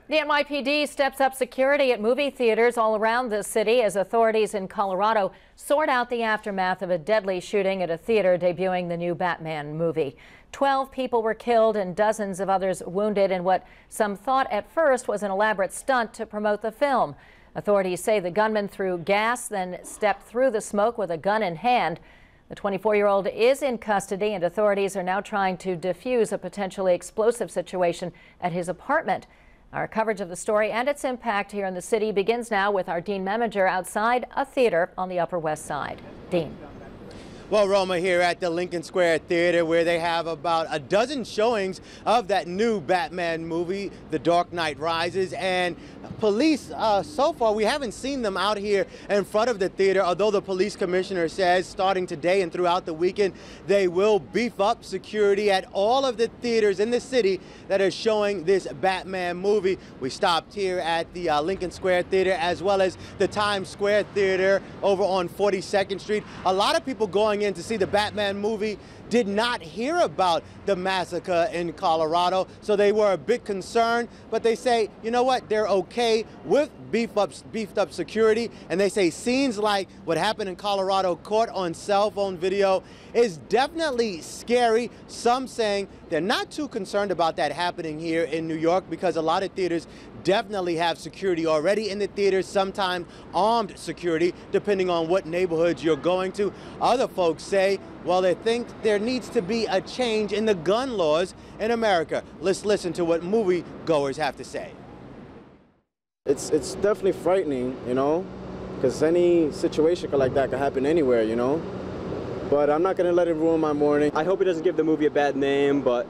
The NYPD steps up security at movie theaters all around the city as authorities in Colorado sort out the aftermath of a deadly shooting at a theater debuting the new Batman movie. 12 people were killed and dozens of others wounded in what some thought at first was an elaborate stunt to promote the film. Authorities say the gunman threw gas, then stepped through the smoke with a gun in hand. The 24-year-old is in custody, and authorities are now trying to defuse a potentially explosive situation at his apartment. Our coverage of the story and its impact here in the city begins now with our Dean Meminger outside a theater on the Upper West Side. Dean. Well, Roma, here at the Lincoln Square Theater, where they have about a dozen showings of that new Batman movie, The Dark Knight Rises, and police, so far, we haven't seen them out here in front of the theater, although the police commissioner says starting today and throughout the weekend, they will beef up security at all of the theaters in the city that are showing this Batman movie. We stopped here at the Lincoln Square Theater as well as the Times Square Theater over on 42nd Street. A lot of people going in to see the Batman movie did not hear about the massacre in Colorado, so they were a bit concerned, but they say, you know what, they're okay with beefed up security, and they say scenes like what happened in Colorado caught on cell phone video is definitely scary. Some saying they're not too concerned about that happening here in New York because a lot of theaters definitely have security already in the theaters, sometimes armed security, depending on what neighborhoods you're going to. Other folks say, well, they think there needs to be a change in the gun laws in America. Let's listen to what moviegoers have to say. It's definitely frightening, you know, because any situation like that could happen anywhere, you know. But I'm not going to let it ruin my morning. I hope it doesn't give the movie a bad name, but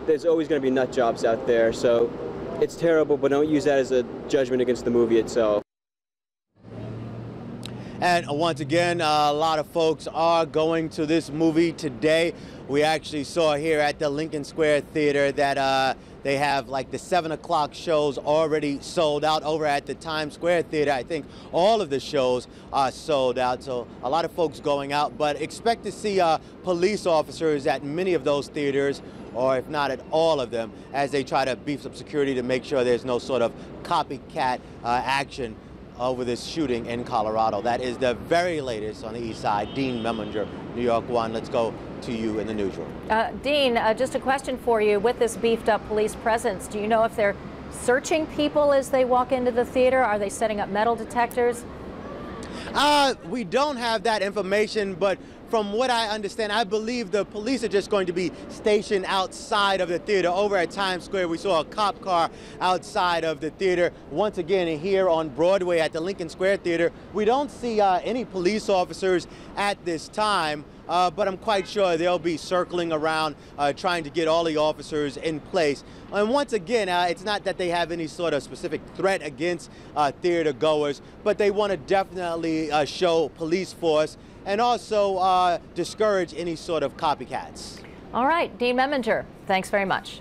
there's always going to be nut jobs out there, so it's terrible, but don't use that as a judgment against the movie itself. And once again, a lot of folks are going to this movie today. We actually saw here at the Lincoln Square Theater that they have like the 7 o'clock shows already sold out. Over at the Times Square Theater, I think all of the shows are sold out. So a lot of folks going out, but expect to see police officers at many of those theaters, or if not at all of them, as they try to beef up security to make sure there's no sort of copycat action over this shooting in Colorado. That is the very latest on the east side. Dean Meminger, New York 1. Let's go to you in the newsroom. Dean, just a question for you. With this beefed up police presence, do you know if they're searching people as they walk into the theater? Are they setting up metal detectors? We don't have that information, but from what I understand, I believe the police are just going to be stationed outside of the theater. Over at Times Square, we saw a cop car outside of the theater. Once again, here on Broadway at the Lincoln Square Theater, we don't see any police officers at this time, but I'm quite sure they'll be circling around trying to get all the officers in place. And once again, it's not that they have any sort of specific threat against theater goers, but they want to definitely show police force and also discourage any sort of copycats. All right, Dean Meminger, thanks very much.